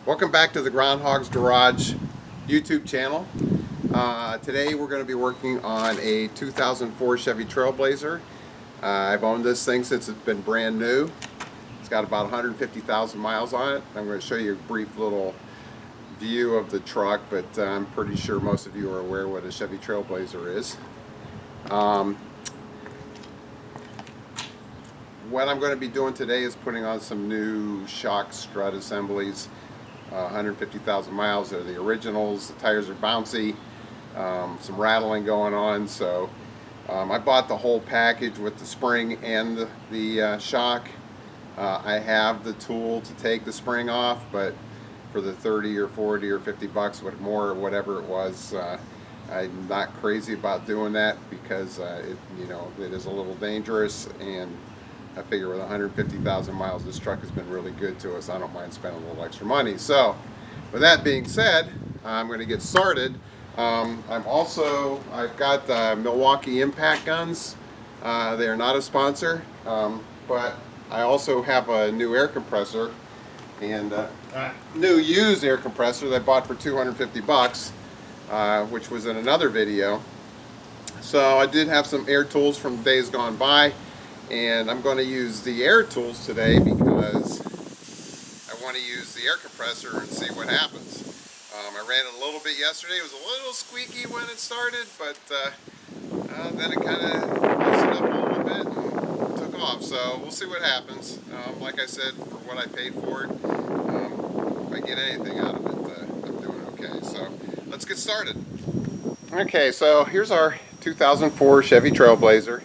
Welcome back to the Groundhog's Garage YouTube channel. Today we're going to be working on a 2004 Chevy Trailblazer. I've owned this thing since it's been brand new. It's got about 150,000 miles on it. I'm going to show you a brief little view of the truck, but I'm pretty sure most of you are aware what a Chevy Trailblazer is. What I'm going to be doing today is putting on some new shock strut assemblies. 150,000 miles. They're the originals. The tires are bouncy. Some rattling going on. So I bought the whole package with the spring and the shock. I have the tool to take the spring off, but for the 30 or 40 or 50 bucks more or whatever it was, I'm not crazy about doing that because it is a little dangerous, and I figure with 150,000 miles, this truck has been really good to us. I don't mind spending a little extra money. So, with that being said, I'm going to get started. I've got the Milwaukee impact guns. They are not a sponsor, but I also have a new air compressor, and new used air compressor that I bought for 250 bucks, which was in another video. So I did have some air tools from days gone by. And I'm going to use the air tools today because I want to use the air compressor and see what happens. I ran it a little bit yesterday. It was a little squeaky when it started, but then it kind of loosened up a little bit and took off. So we'll see what happens. Like I said, for what I paid for it, if I get anything out of it, I'm doing okay. So let's get started. Okay, so here's our 2004 Chevy Trailblazer.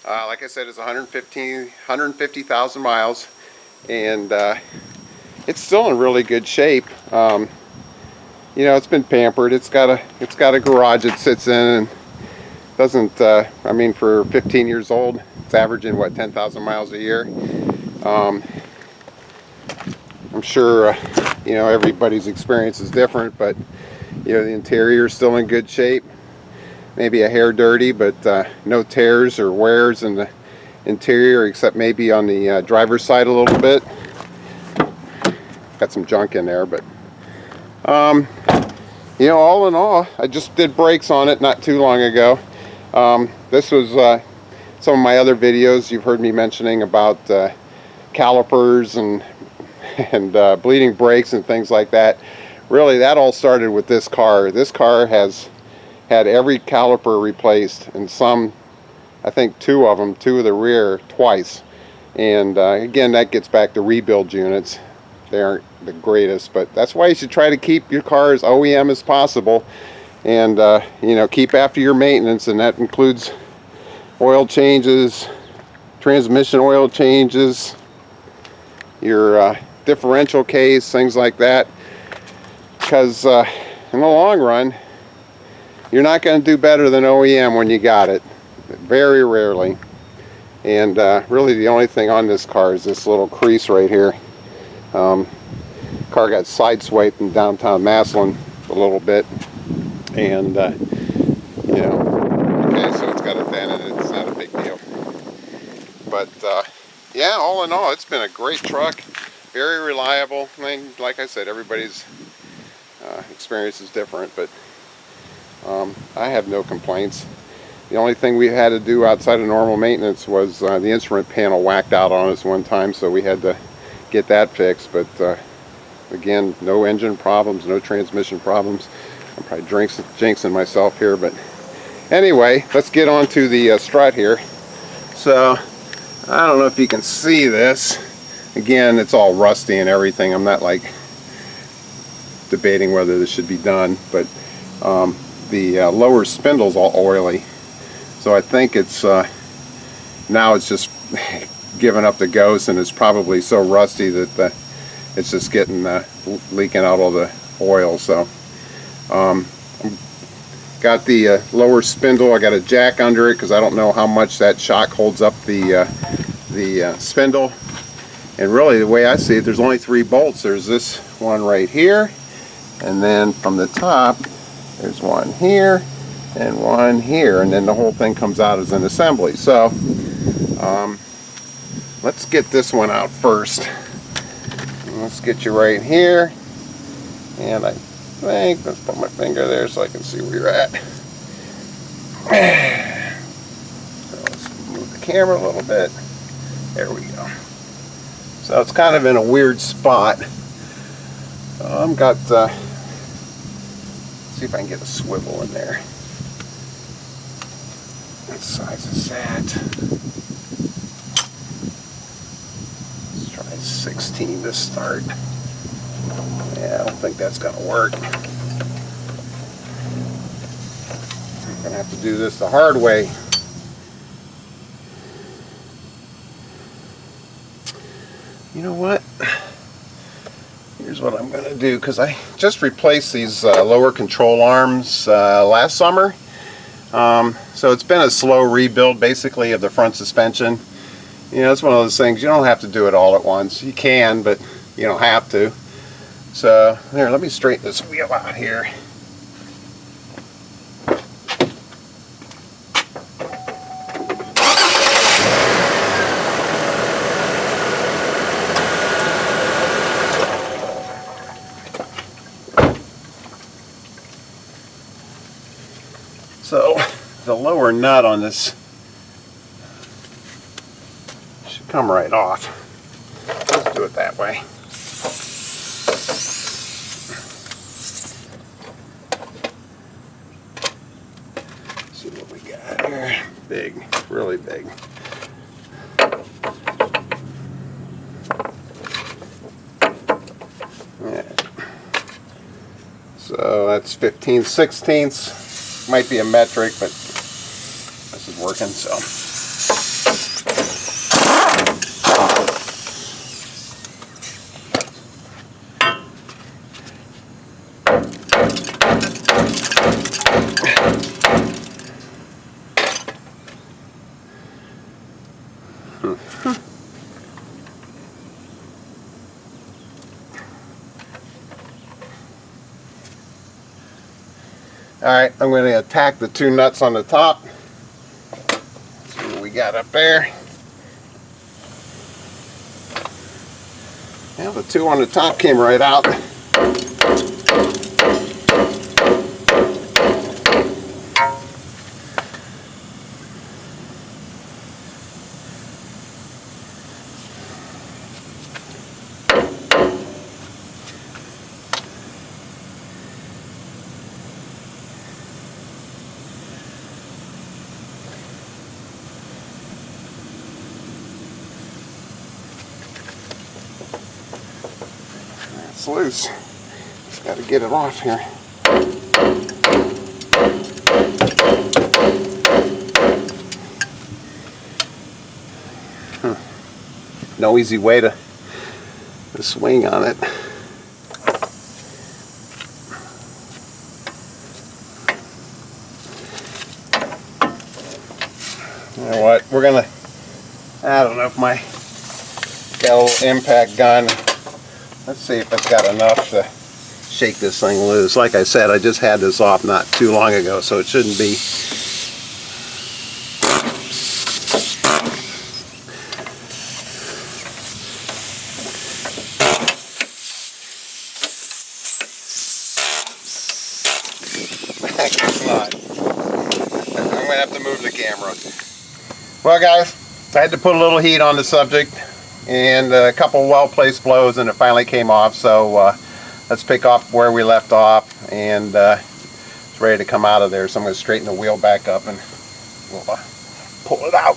Like I said, it's 150,000 miles, and it's still in really good shape. It's been pampered. It's got a garage it sits in, and doesn't. I mean, for 15 years old, it's averaging what, 10,000 miles a year. I'm sure everybody's experience is different, but the interior is still in good shape. Maybe a hair dirty, but no tears or wears in the interior, except maybe on the driver's side a little bit. Got some junk in there, but all in all, I just did brakes on it not too long ago. This was some of my other videos. You've heard me mentioning about calipers and bleeding brakes and things like that. Really, that all started with this car. This car has had every caliper replaced, and some, I think two of the rear, twice. And again, that gets back to rebuild units. They aren't the greatest, but that's why you should try to keep your car as OEM as possible, and keep after your maintenance, and that includes oil changes, transmission oil changes, your differential case, things like that, because in the long run, you're not going to do better than OEM when you got it. Very rarely. And really the only thing on this car is this little crease right here. Car got sideswiped in downtown Massillon a little bit. And, okay, so it's got a dent in it. It's not a big deal. But, yeah, all in all, it's been a great truck. Very reliable. I mean, like I said, everybody's experience is different, but I have no complaints. The only thing we had to do outside of normal maintenance was the instrument panel whacked out on us one time, so we had to get that fixed. But again, no engine problems, no transmission problems. I'm probably jinxing myself here, but anyway, let's get on to the strut here. So I don't know if you can see this. Again, it's all rusty and everything. I'm not like debating whether this should be done, but the lower spindle's all oily, so I think it's now it's just giving up the ghost, and it's probably so rusty that it's just getting leaking out all the oil. So got the lower spindle. I got a jack under it because I don't know how much that shock holds up the spindle. And really, the way I see it, there's only 3 bolts. There's this one right here, and then from the top there's one here and one here, and then the whole thing comes out as an assembly. So let's get this one out first. Let's get you right here. And I think, let's put my finger there so I can see where you're at. So let's move the camera a little bit. There we go. So it's kind of in a weird spot. I've got, let's see if I can get a swivel in there. What size is that? Let's try 16 to start. Yeah, I don't think that's going to work. I'm going to have to do this the hard way. You know what? Here's what I'm going to do, because I just replaced these lower control arms last summer. So it's been a slow rebuild basically of the front suspension. You know, it's one of those things, you don't have to do it all at once. You can, but you don't have to. So, there, let me straighten this wheel out here. So, the lower nut on this should come right off. Let's do it that way. See what we got here. Big, really big. Yeah. So that's 15/16. Might be a metric, but this is working, so. Alright, I'm going to attack the two nuts on the top. See what we got up there. Yeah, the two on the top came right out. It's loose. Just got to get it off here. No easy way to swing on it. You know what? We're gonna. I don't know if my got a little impact gun. Let's see if it's got enough to shake this thing loose. Like I said, I just had this off not too long ago, so it shouldn't be. I'm gonna have to move the camera. Well, guys, I had to put a little heat on the subject and a couple well-placed blows, and it finally came off. So let's pick off where we left off, and it's ready to come out of there. So I'm going to straighten the wheel back up and we'll pull it out.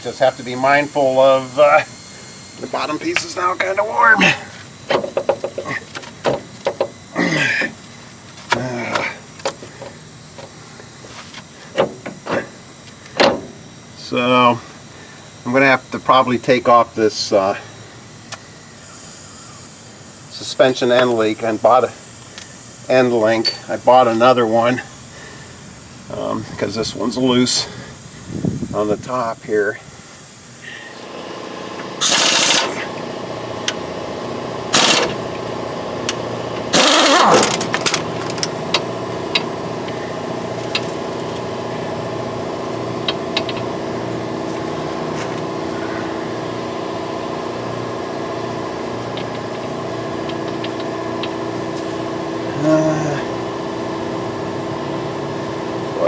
Just have to be mindful of the bottom piece is now kind of warm. So I'm going to have to probably take off this suspension end link. I bought an end link. I bought another one because this one's loose on the top here.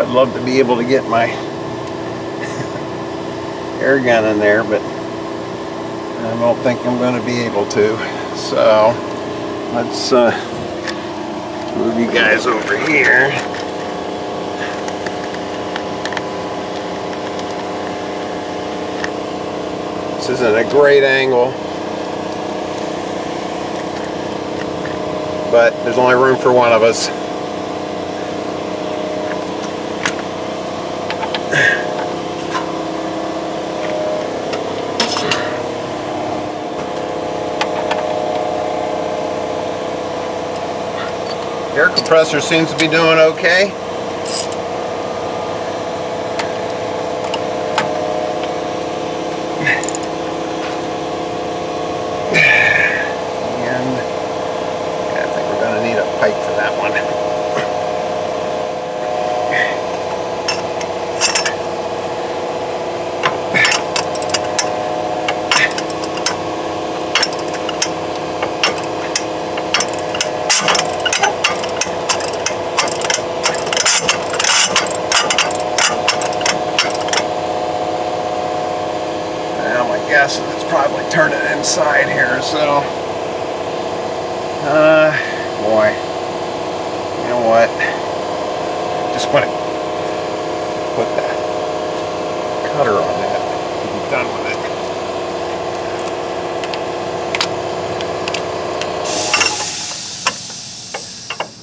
I'd love to be able to get my air gun in there, but I don't think I'm going to be able to. So let's move you guys over here. This isn't a great angle, but there's only room for one of us. Air compressor seems to be doing okay. And yeah, I think we're going to need a pipe for that one. Guessing it's probably turning inside here, so boy, you know what, just want to put that cutter on that and be done with it.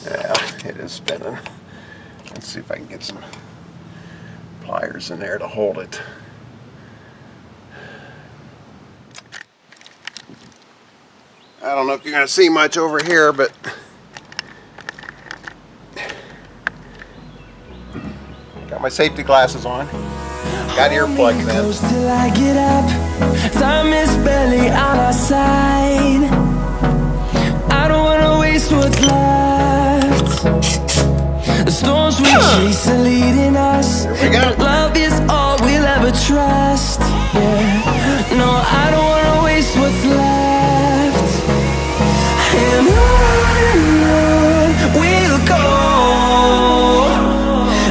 Yeah, it is spinning. Let's see if I can get some pliers in there to hold it. I don't know if you're going to see much over here, but got my safety glasses on. Got earplugs in. Till I get up. Time is barely on our side. I don't want to waste what's left. The storms we chase are leading us. Here we go. Love is all we'll ever trust. Yeah. No, I don't want to waste what's left. And on we'll go,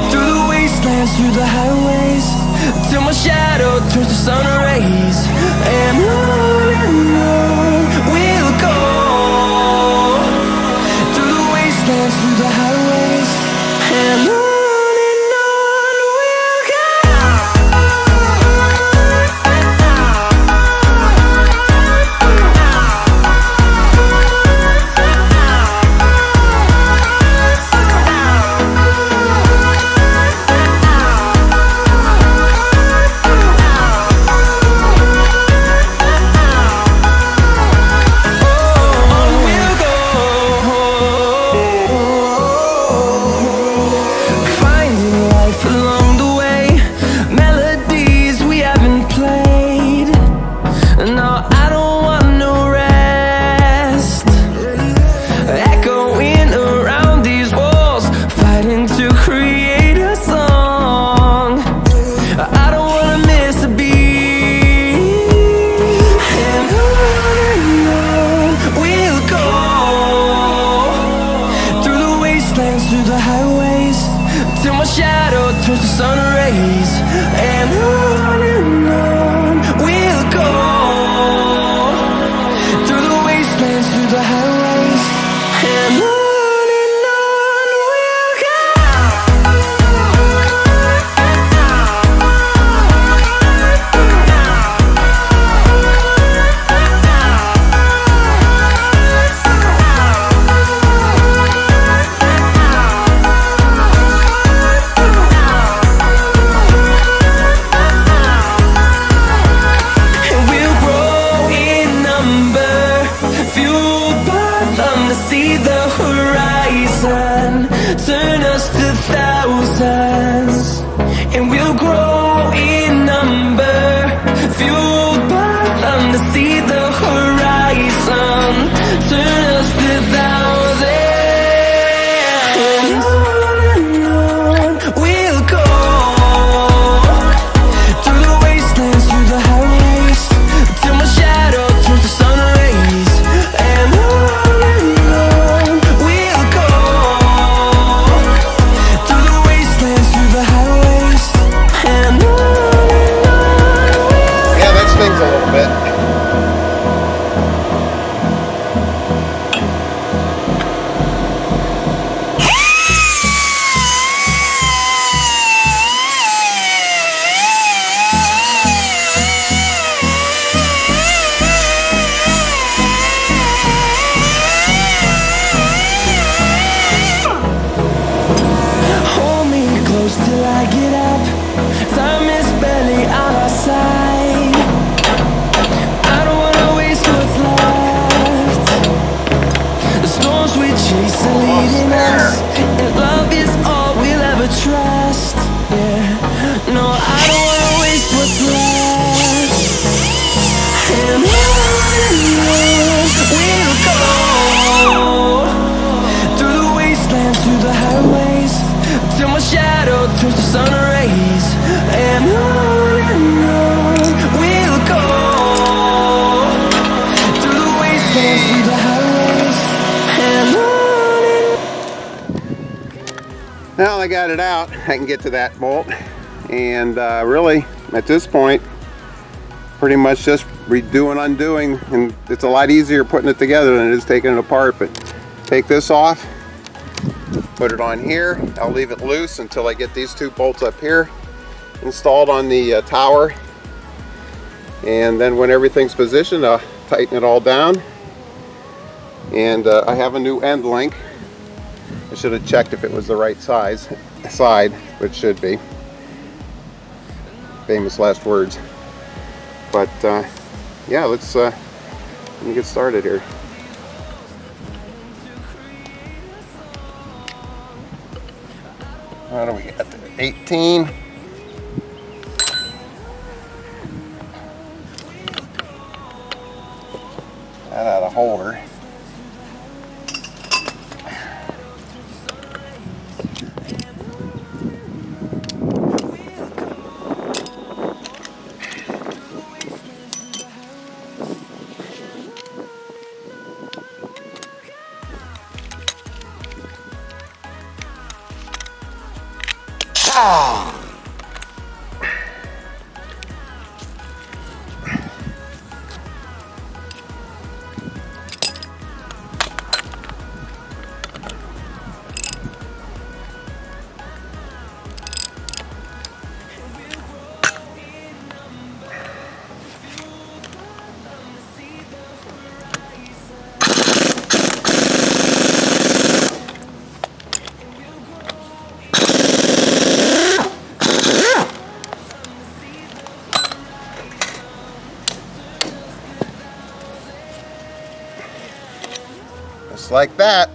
through the wastelands, through the highways, till my shadow turns to sun rays. And on we'll go, through the wastelands, through the highways, and on. Through the wastelands, I get up. Time is barely on our side. I don't wanna waste what's left. The storms we chase are leading us, and love is all we'll ever trust. Yeah, no, I don't wanna waste what's left. And on we'll go, through the wastelands, through the highways, till my shadow turns to sun rays. And on we'll go, through the wastelands, through the highways, and on. Now I got it out, I can get to that bolt, and really at this point pretty much just redo and undoing, and it's a lot easier putting it together than it is taking it apart. But take this off, put it on here. I'll leave it loose until I get these two bolts up here installed on the tower, and then when everything's positioned, I'll tighten it all down. And I have a new end link. I should have checked if it was the right side, but it should be. Famous last words. But yeah, let me get started here. What do we got there? 18. That out of holder. Just like that.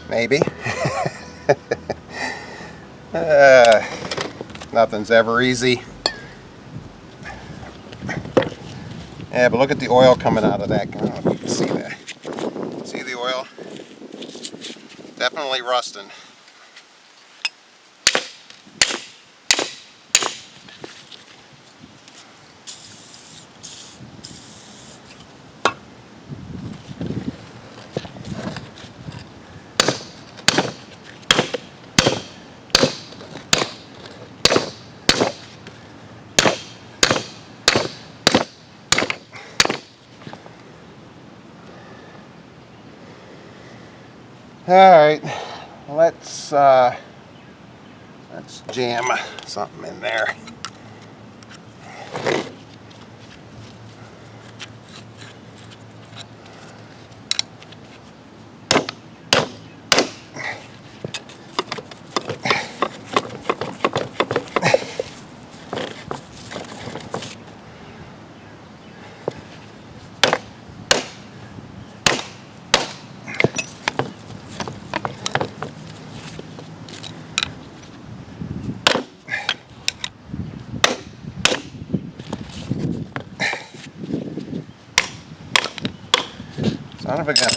Maybe. Nothing's ever easy. Yeah, but look at the oil coming out of that. I don't know if you can see that. See the oil? Definitely rusting. All right, let's jam something in there. Son of a gun.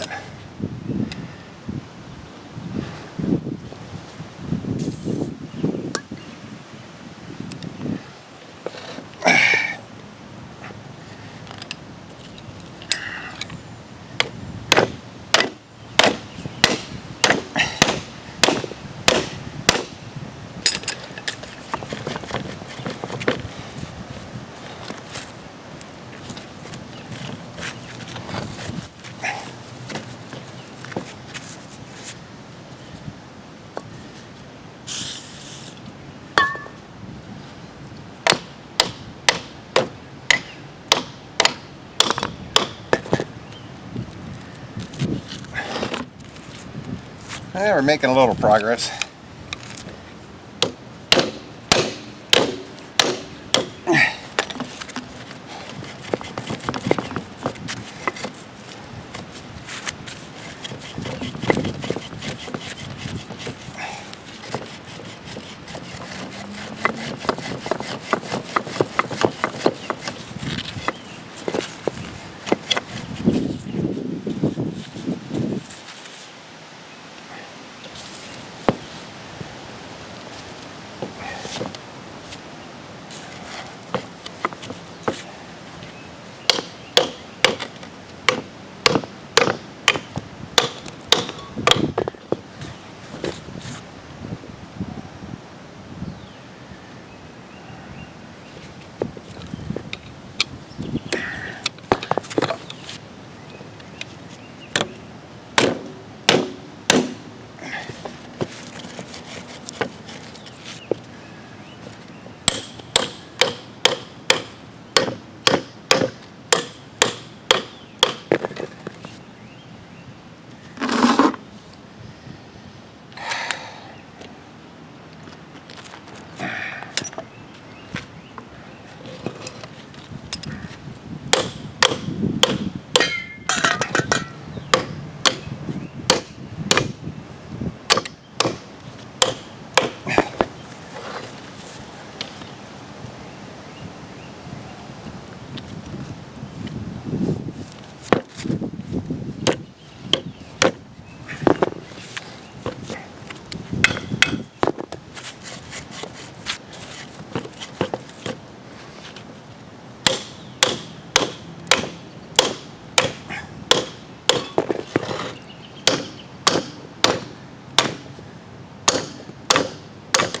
We're making a little progress.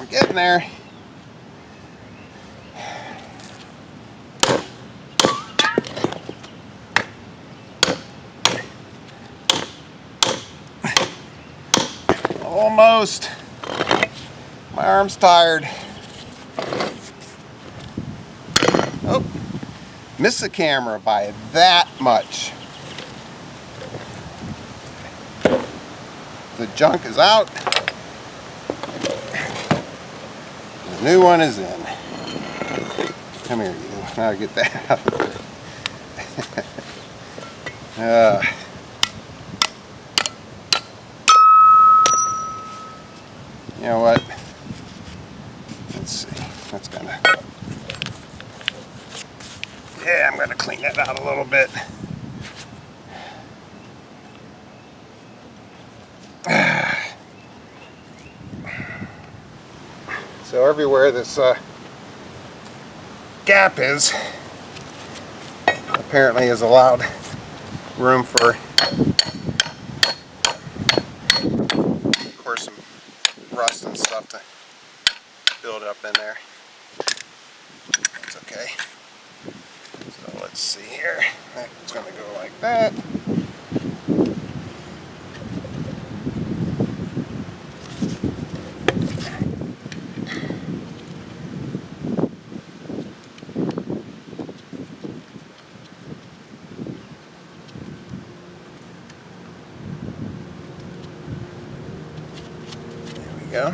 Getting there. Almost. My arm's tired. Oh, missed the camera by that much. The junk is out. The new one is in. Come here, you. Now get that out of there. You know what? Let's see. That's gonna. Yeah, I'm gonna clean that out a little bit. So everywhere this gap is, apparently is allowed room for, of course, some rust and stuff to build up in there. It's okay. So let's see here. It's going to go like that. Go.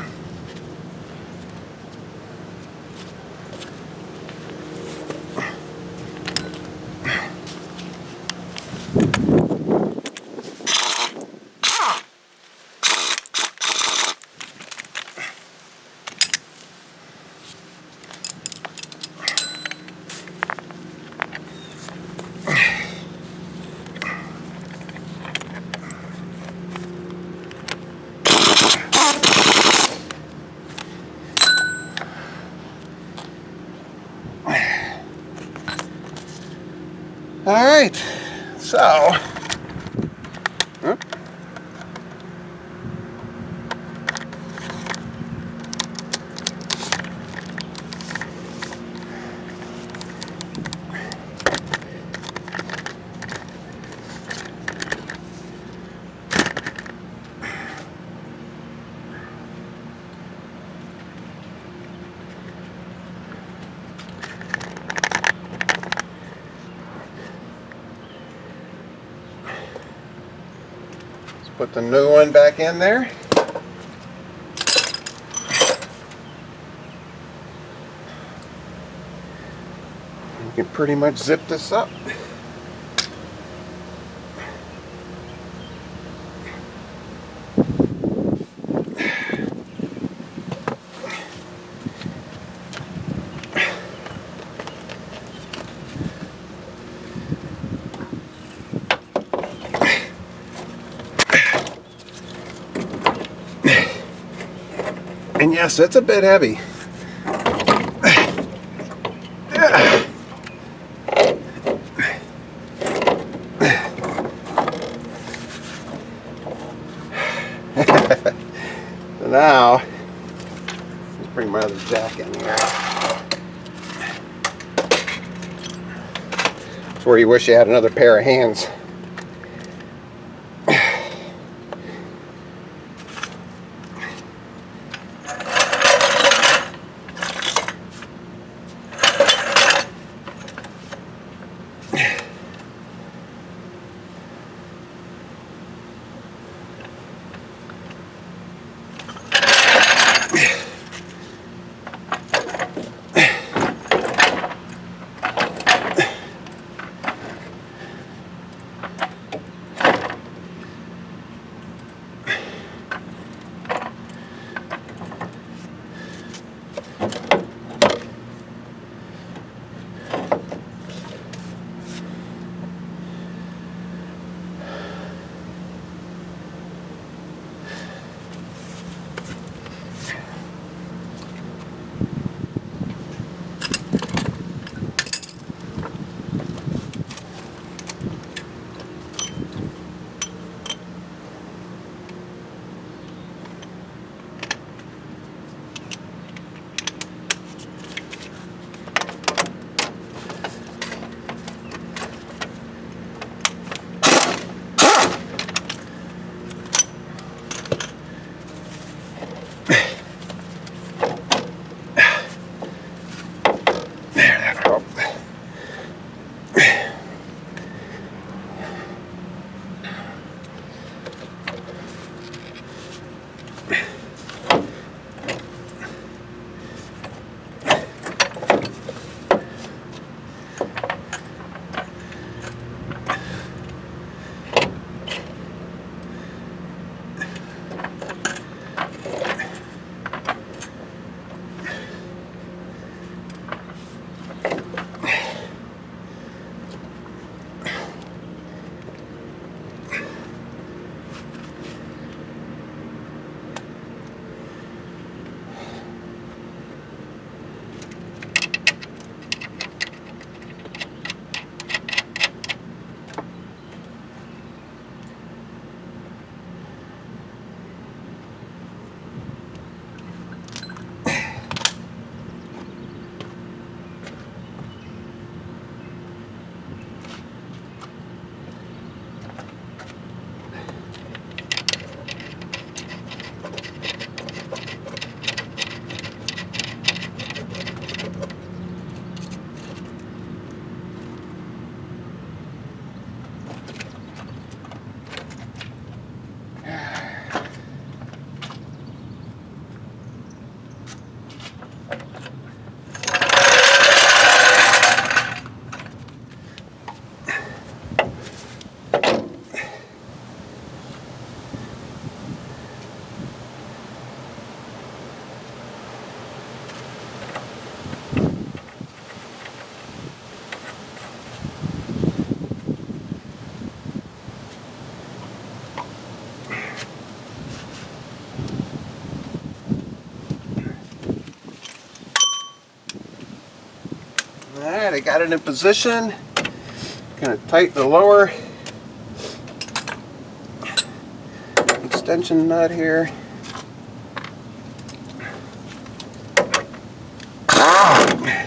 All right, so put the new one back in there. can pretty much zip this up. And yes, it's a bit heavy. So now, let's bring my other jack in here. It's where you wish you had another pair of hands. Alright, I got it in position. Gonna tighten the lower extension nut here. The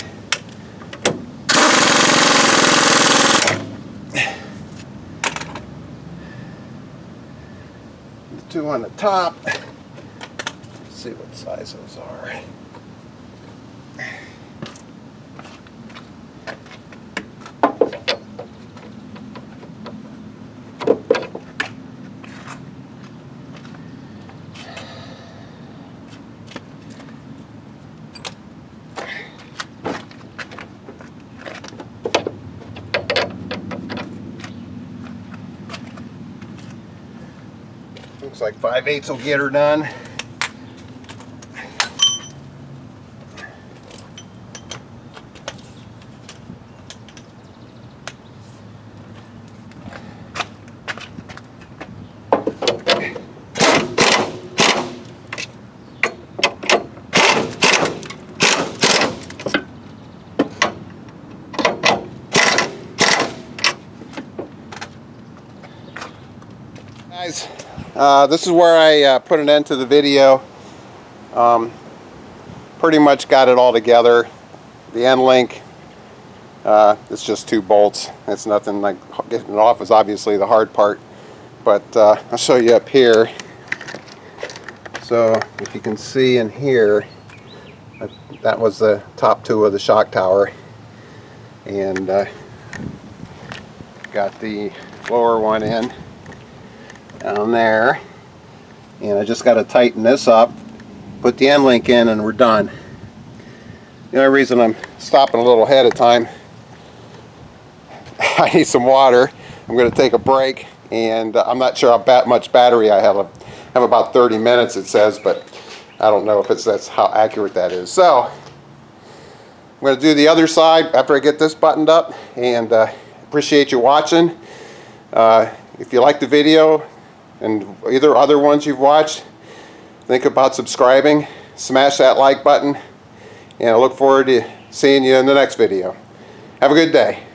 two on the top. Let's see what size those are. Looks like 5/8 will get her done. Guys, this is where I put an end to the video. Pretty much got it all together. The end link, it's just 2 bolts. It's nothing. Like getting it off is obviously the hard part, but I'll show you up here. So if you can see in here, that was the top 2 of the shock tower, and got the lower one in down there, and I just got to tighten this up, put the end link in, and we're done. The only reason I'm stopping a little ahead of time, I need some water. I'm going to take a break, and I'm not sure how much battery I have. I have about 30 minutes it says, but I don't know if that's how accurate that is. So I'm going to do the other side after I get this buttoned up, and appreciate you watching. If you like the video and either other ones you've watched, think about subscribing, smash that like button, and I look forward to seeing you in the next video. Have a good day.